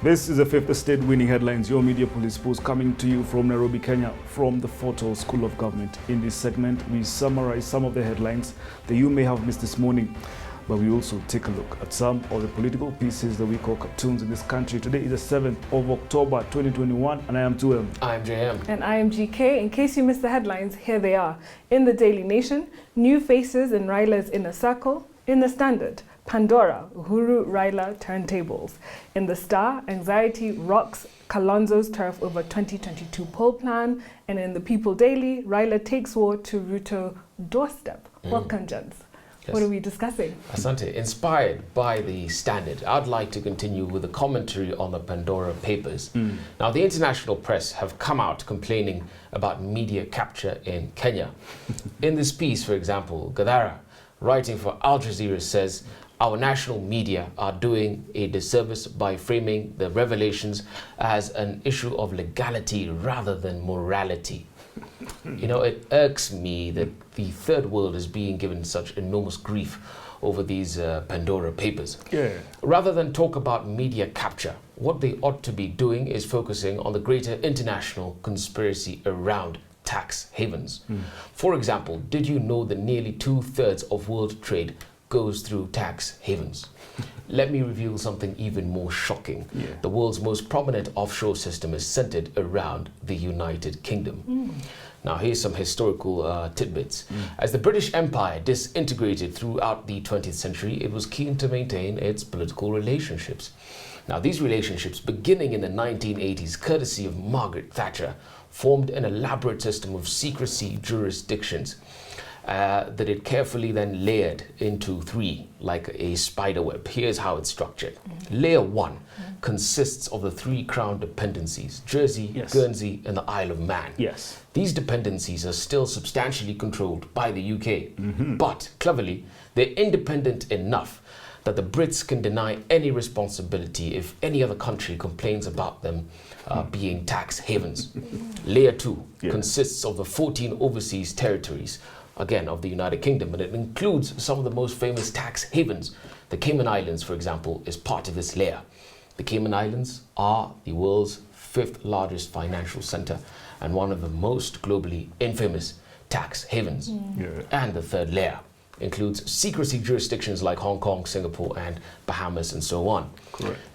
This is the Fifth Estate Winning Headlines, your media police post coming to you from Nairobi, Kenya, from the Photo School of Government. In this segment, we summarize some of the headlines that you may have missed this morning, but we also take a look at some of the political pieces that we call cartoons in this country. Today is the 7th of October, 2021, and I am 2M. I'm JM. And I am GK. In case you missed the headlines, here they are. In the Daily Nation, new faces in Raila's inner circle. In the Standard, Pandora, Uhuru Raila turntables. In the Star, anxiety rocks Kalonzo's turf over 2022 poll plan. And in the People Daily, Raila takes war to Ruto doorstep. Welcome, gents. Yes. What are we discussing? Asante, inspired by the Standard, I'd like to continue with a commentary on the Pandora Papers. Now, the international press have come out complaining about media capture in Kenya. In this piece, for example, Gadara, writing for Al Jazeera, says, our national media are doing a disservice by framing the revelations as an issue of legality rather than morality. You know, it irks me that the third world is being given such enormous grief over these Pandora Papers. Yeah. Rather than talk about media capture, what they ought to be doing is focusing on the greater international conspiracy around tax havens. For example, did you know that nearly 2/3 of world trade goes through tax havens? Let me reveal something even more shocking. The world's most prominent offshore system is centered around the United Kingdom. Now, here's some historical tidbits. As the British Empire disintegrated throughout the 20th century, it was keen to maintain its political relationships. Now, these relationships, beginning in the 1980s, courtesy of Margaret Thatcher, formed an elaborate system of secrecy jurisdictions that it carefully then layered into three, like a spider web. Here's how it's structured. Layer 1 consists of the three crown dependencies, Jersey, Guernsey, and the Isle of Man. These dependencies are still substantially controlled by the UK, but cleverly, they're independent enough that the Brits can deny any responsibility if any other country complains about them being tax havens. Layer 2 consists of the 14 overseas territories, again, of the United Kingdom, and it includes some of the most famous tax havens. The Cayman Islands, for example, is part of this layer. The Cayman Islands are the world's 5th largest financial center and one of the most globally infamous tax havens. And the third layer includes secrecy jurisdictions like Hong Kong, Singapore, and Bahamas, and so on.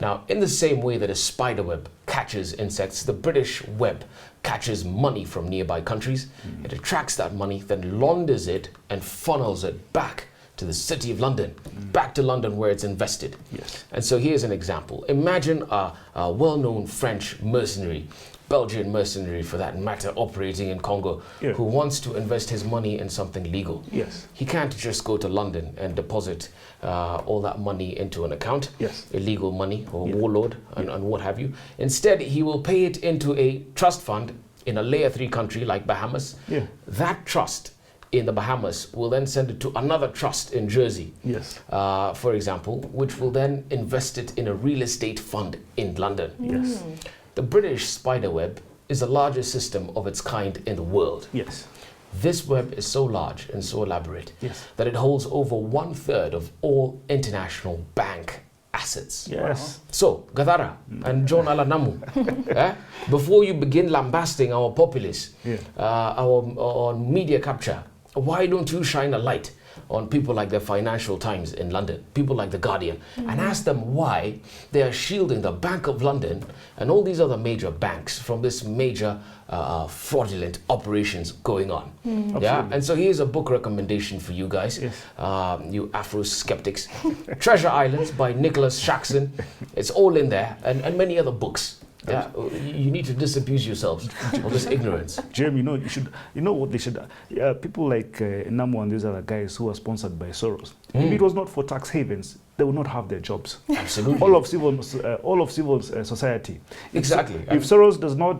Now, in the same way that a spider web catches insects, the British web catches money from nearby countries. It attracts that money, then launders it and funnels it back to the city of London, back to London where it's invested. And so here's an example. Imagine a well-known French mercenary, Belgian mercenary for that matter, operating in Congo, who wants to invest his money in something legal. He can't just go to London and deposit all that money into an account, illegal money or warlord and what have you. Instead, he will pay it into a trust fund in a layer 3 country like Bahamas. That trust in the Bahamas will then send it to another trust in Jersey, for example, which will then invest it in a real estate fund in London. The British spider web is the largest system of its kind in the world. This web is so large and so elaborate that it holds over 1/3 of all international bank assets. So, Gadara and John Alanamu, before you begin lambasting our populace, our media capture, why don't you shine a light on people like the Financial Times in London, people like The Guardian, and ask them why they are shielding the Bank of London and all these other major banks from this major fraudulent operations going on. And so here's a book recommendation for you guys, you Afro skeptics. Treasure Islands by Nicholas Shaxson. It's all in there, and many other books. You need to disabuse yourselves of this ignorance. Jim, you know what they should, people like Namu and these other guys who are sponsored by Soros. If it was not for tax havens, they would not have their jobs. Absolutely. All of civil society. Exactly. If Soros does not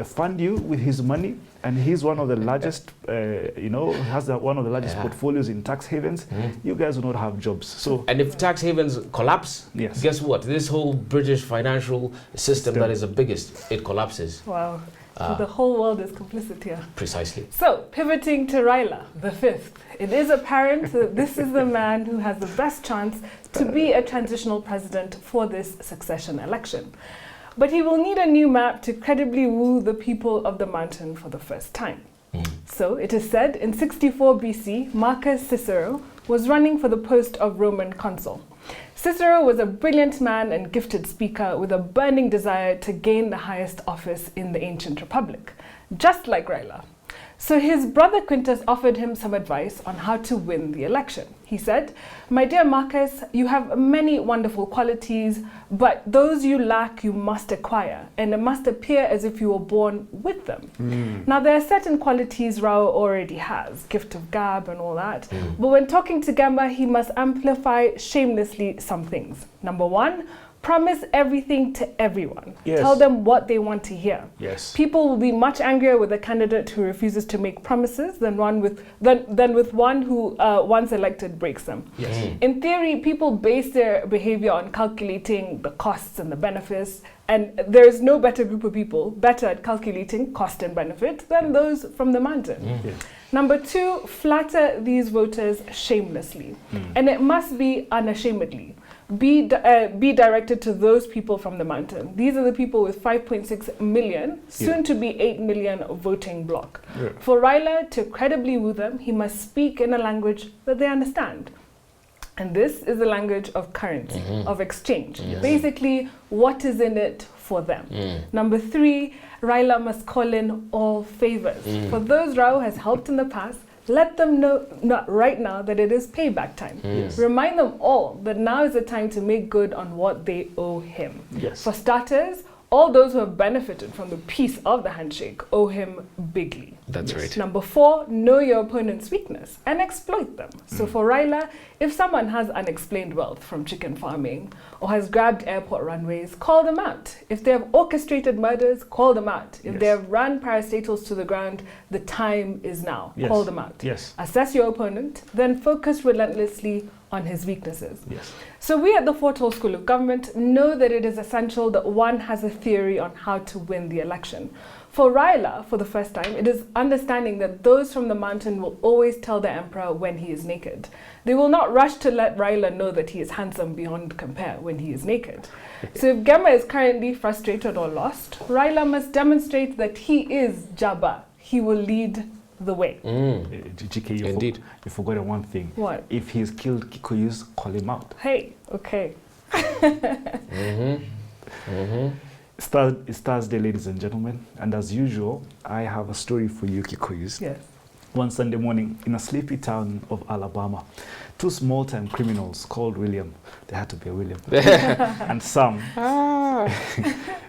fund you with his money, and he's one of the largest, has one of the largest portfolios in tax havens, you guys will not have jobs. So, and if tax havens collapse, guess what? This whole British financial system that is the biggest, it collapses. Wow. So the whole world is complicit here. Precisely. So, pivoting to Raila, the fifth. It is apparent that this is the man who has the best chance to be a transitional president for this succession election. But he will need a new map to credibly woo the people of the mountain for the first time. So, it is said in 64 BC, Marcus Cicero was running for the post of Roman consul. Cicero was a brilliant man and gifted speaker with a burning desire to gain the highest office in the ancient republic, just like Raila. So his brother Quintus offered him some advice on how to win the election. He said, "My dear Marcus, you have many wonderful qualities, but those you lack you must acquire, and it must appear as if you were born with them." Now there are certain qualities Rao already has, gift of gab and all that, but when talking to Gamba, he must amplify shamelessly some things. Number one, promise everything to everyone. Yes. Tell them what they want to hear. Yes. People will be much angrier with a candidate who refuses to make promises than with one who, once elected, breaks them. Yes. In theory, people base their behavior on calculating the costs and the benefits, and there is no better group of people better at calculating cost and benefit than those from the mountain. Yeah. Number two, flatter these voters shamelessly, and it must be unashamedly. Be directed to those people from the mountain. These are the people with 5.6 million, soon to be 8 million voting bloc. Yeah. For Raila to credibly woo them, he must speak in a language that they understand. And this is the language of currency, of exchange. Basically, what is in it for them. Number three, Raila must call in all favors. For those Rao has helped in the past, let them know right now that it is payback time. Remind them all that now is the time to make good on what they owe him. Yes. For starters, all those who have benefited from the peace of the handshake owe him bigly. That's right. Number four, know your opponent's weakness and exploit them. So for Raila, if someone has unexplained wealth from chicken farming or has grabbed airport runways, call them out. If they have orchestrated murders, call them out. If they have run parastatals to the ground, the time is now. Call them out. Yes. Assess your opponent, then focus relentlessly on his weaknesses. Yes. So we at the Fortall School of Government know that it is essential that one has a theory on how to win the election. For Raila, for the first time, it is understanding that those from the mountain will always tell the emperor when he is naked. They will not rush to let Raila know that he is handsome beyond compare when he is naked. So if Gemma is currently frustrated or lost, Raila must demonstrate that he is Jabba. He will lead the way. GK, Indeed. You forgot one thing. What? If he's killed Kikuyus, call him out. Hey, okay. It's Thursday, ladies and gentlemen, and as usual, I have a story for you, Kikuyus. Yes. One Sunday morning, in a sleepy town of Alabama, two small-time criminals called William, they had to be a William, and Sam,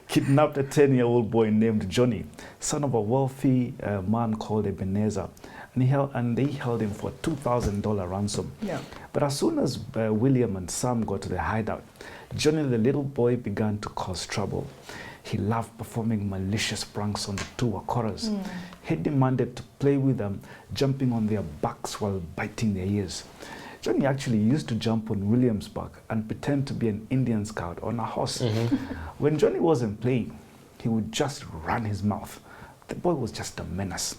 kidnapped a 10-year-old boy named Johnny, son of a wealthy man called Ebenezer, and they held him for a $2,000 ransom. Yeah. But as soon as William and Sam got to the hideout, Johnny, the little boy, began to cause trouble. He loved performing malicious pranks on the two Wakoras. He demanded to play with them, jumping on their backs while biting their ears. Johnny actually used to jump on William's back and pretend to be an Indian scout on a horse. When Johnny wasn't playing, he would just run his mouth. The boy was just a menace.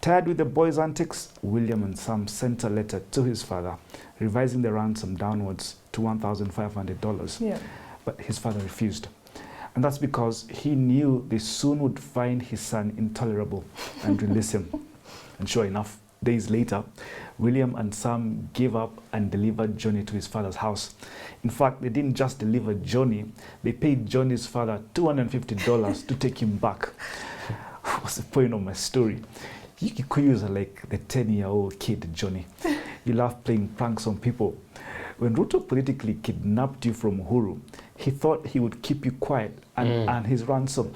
Tired with the boy's antics, William and Sam sent a letter to his father, revising the ransom downwards to $1,500. Yeah. But his father refused. And that's because he knew they soon would find his son intolerable and release him. And sure enough, days later, William and Sam gave up and delivered Johnny to his father's house. In fact, they didn't just deliver Johnny, they paid Johnny's father $250 to take him back. What's the point of my story? You Kikuyus are like the 10-year-old kid, Johnny. You love playing pranks on people. When Ruto politically kidnapped you from Uhuru, he thought he would keep you quiet and earn his ransom.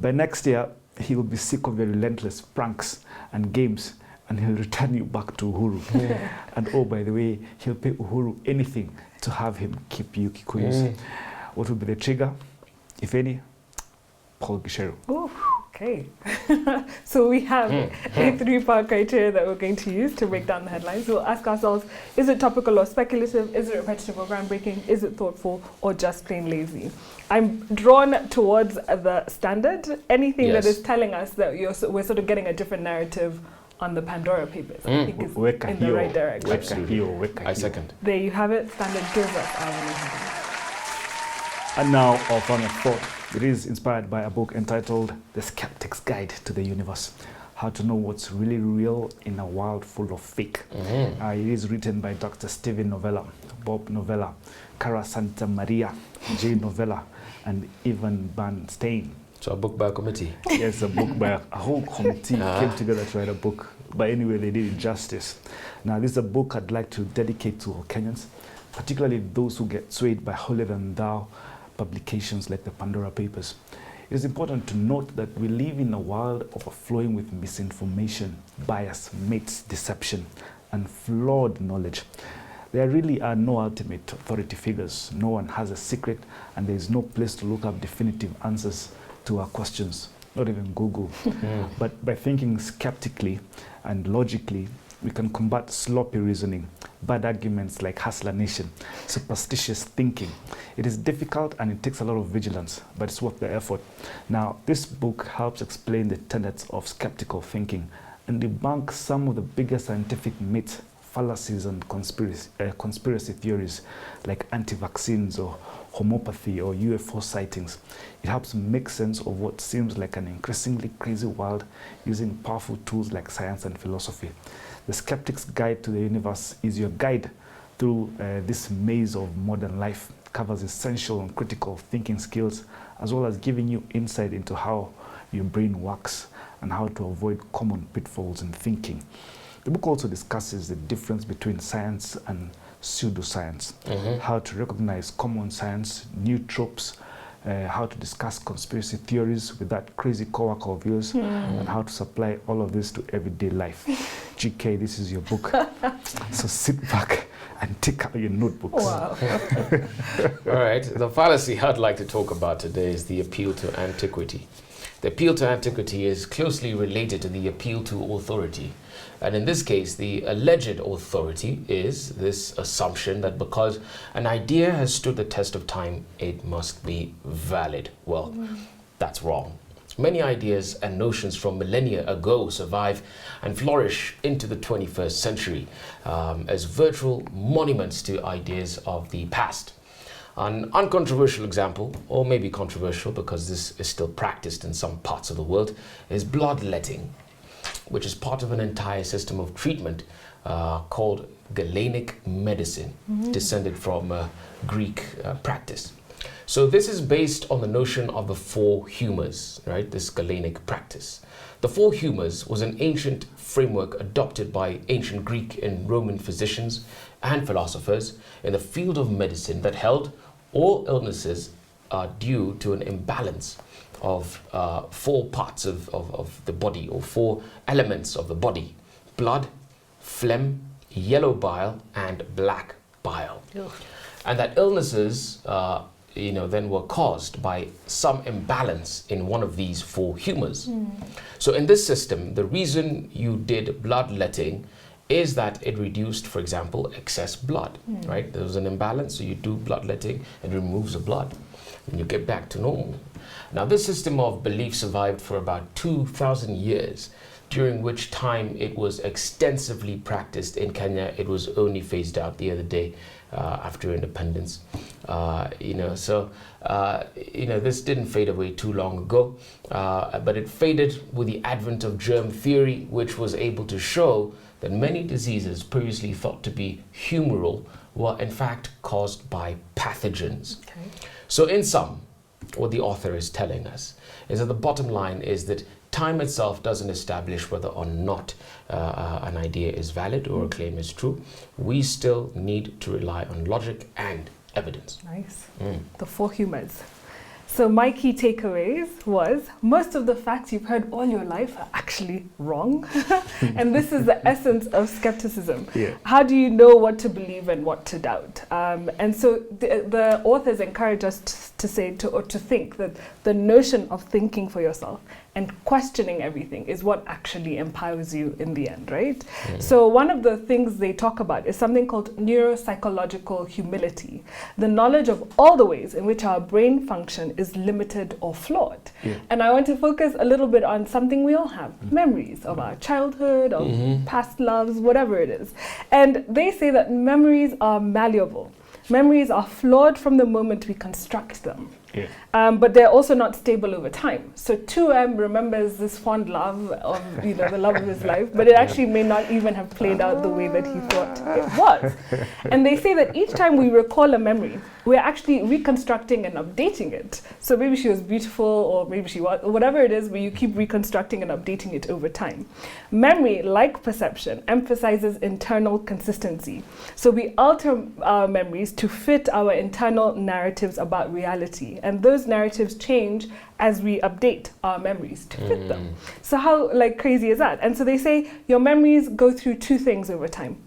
By next year, he will be sick of your relentless pranks and games, and he'll return you back to Uhuru. And oh, by the way, he'll pay Uhuru anything to have him keep you Kikuyus. What will be the trigger? If any, Paul Gishero. Ooh, Okay, so we have a three-part criteria that we're going to use to break down the headlines. We'll ask ourselves, is it topical or speculative? Is it repetitive or groundbreaking? Is it thoughtful or just plain lazy? I'm drawn towards the standard. Anything that is telling us that we're sort of getting a different narrative on the Pandora Papers, I think is in the right direction. Absolutely. I second. There you have it. Standard gives us our winning headlines. And now our final thought. It is inspired by a book entitled The Skeptic's Guide to the Universe. How to know what's really real in a world full of fake. It is written by Dr. Steven Novella, Bob Novella, Cara Santa Maria, Jay Novella, and Ivan Bernstein. So a book by a committee? Yes, a book by a whole committee came together to write a book. But anyway, they did it justice. Now, this is a book I'd like to dedicate to all Kenyans, particularly those who get swayed by holier-than-thou publications like the Pandora Papers. It is important to note that we live in a world overflowing with misinformation, bias, myths, deception, and flawed knowledge. There really are no ultimate authority figures. No one has a secret, and there is no place to look up definitive answers to our questions, not even Google. But by thinking skeptically and logically, we can combat sloppy reasoning, bad arguments like Hustler Nation, superstitious thinking. It is difficult and it takes a lot of vigilance, but it's worth the effort. Now, this book helps explain the tenets of skeptical thinking and debunk some of the biggest scientific myths, fallacies, and conspiracy theories like anti-vaccines or homeopathy or UFO sightings. It helps make sense of what seems like an increasingly crazy world using powerful tools like science and philosophy. The Skeptic's Guide to the Universe is your guide through this maze of modern life. It covers essential and critical thinking skills, as well as giving you insight into how your brain works and how to avoid common pitfalls in thinking. The book also discusses the difference between science and pseudoscience, how to recognize common science, new tropes, how to discuss conspiracy theories with that crazy coworker of yours, and how to supply all of this to everyday life. GK, this is your book. So sit back and take out your notebooks. Wow. All right, the fallacy I'd like to talk about today is the appeal to antiquity. The appeal to antiquity is closely related to the appeal to authority. And in this case, the alleged authority is this assumption that because an idea has stood the test of time, it must be valid. Well, that's wrong. Many ideas and notions from millennia ago survive and flourish into the 21st century as virtual monuments to ideas of the past. An uncontroversial example, or maybe controversial because this is still practiced in some parts of the world, is bloodletting, which is part of an entire system of treatment called Galenic medicine, descended from Greek practice. So this is based on the notion of the four humours, right? This Galenic practice. The four humours was an ancient framework adopted by ancient Greek and Roman physicians and philosophers in the field of medicine that held all illnesses are due to an imbalance of four parts of the body, or four elements of the body: blood, phlegm, yellow bile, and black bile. And that illnesses then were caused by some imbalance in one of these four humours. So in this system, the reason you did bloodletting is that it reduced, for example, excess blood, right? There was an imbalance, so you do bloodletting, it removes the blood, and you get back to normal. Now, this system of belief survived for about 2,000 years, during which time it was extensively practiced in Kenya. It was only phased out the other day after independence. This didn't fade away too long ago, but it faded with the advent of germ theory, which was able to show that many diseases previously thought to be humoral were in fact caused by pathogens. So in sum, what the author is telling us is that the bottom line is that time itself doesn't establish whether or not an idea is valid or a claim is true. We still need to rely on logic and evidence. Nice. The four humours. So my key takeaways was most of the facts you've heard all your life are actually wrong. And this is the essence of skepticism. How do you know what to believe and what to doubt? And so the authors encourage us to think that the notion of thinking for yourself and questioning everything is what actually empowers you in the end, right? So one of the things they talk about is something called neuropsychological humility, the knowledge of all the ways in which our brain function is limited or flawed. And I want to focus a little bit on something we all have, memories of our childhood, of past loves, whatever it is. And they say that memories are malleable. Memories are flawed from the moment we construct them. But they're also not stable over time. So 2M remembers this fond love of, the love of his life, but it actually may not even have played out the way that he thought it was. And they say that each time we recall a memory, we're actually reconstructing and updating it. So maybe she was beautiful, or maybe she was, whatever it is, but you keep reconstructing and updating it over time. Memory, like perception, emphasizes internal consistency. So we alter our memories to fit our internal narratives about reality. And those narratives change as we update our memories to fit them. So how crazy is that? And so they say your memories go through two things over time.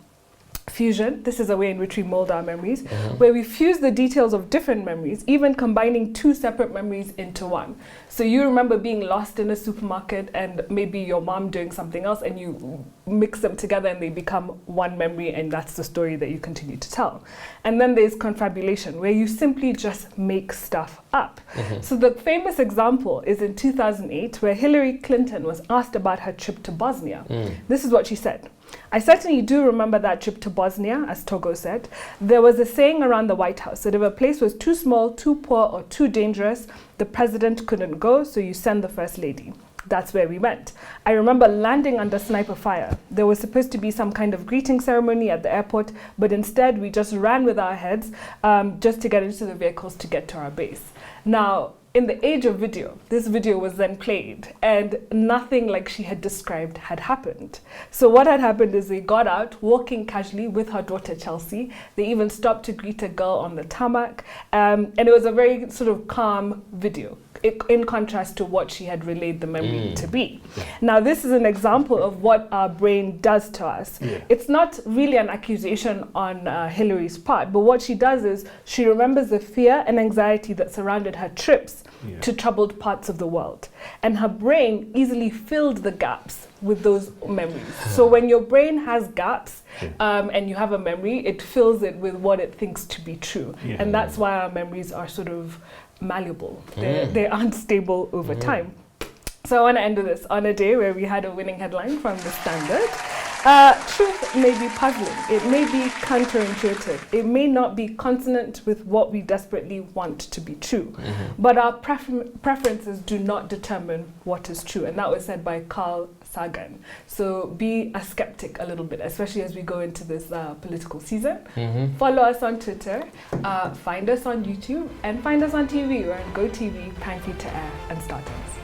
Fusion, this is a way in which we mold our memories, where we fuse the details of different memories, even combining two separate memories into one. So you remember being lost in a supermarket and maybe your mom doing something else, and you mix them together and they become one memory, and that's the story that you continue to tell. And then there's confabulation, where you simply just make stuff up. So the famous example is in 2008, where Hillary Clinton was asked about her trip to Bosnia. This is what she said. I certainly do remember that trip to Bosnia, as Togo said. There was a saying around the White House that if a place was too small, too poor, or too dangerous, the president couldn't go, so you send the first lady. That's where we went. I remember landing under sniper fire. There was supposed to be some kind of greeting ceremony at the airport, but instead we just ran with our heads just to get into the vehicles to get to our base. Now, in the age of video, this video was then played, and nothing like she had described had happened. So what had happened is they got out, walking casually with her daughter Chelsea. They even stopped to greet a girl on the tarmac, and it was a very sort of calm video, in contrast to what she had relayed the memory to be. Now, this is an example of what our brain does to us. It's not really an accusation on Hillary's part, but what she does is she remembers the fear and anxiety that surrounded her trips to troubled parts of the world. And her brain easily filled the gaps with those memories. So when your brain has gaps and you have a memory, it fills it with what it thinks to be true. And that's why our memories are sort of malleable. They're unstable over time. So I want to end with this. On a day where we had a winning headline from the Standard, truth may be puzzling, it may be counterintuitive, it may not be consonant with what we desperately want to be true, but our preferences do not determine what is true. And that was said by Carl Sagan. So be a skeptic a little bit, especially as we go into this political season. Follow us on Twitter, find us on YouTube, and find us on TV. We're on GoTV, Time Feed to Air, and StarTimes.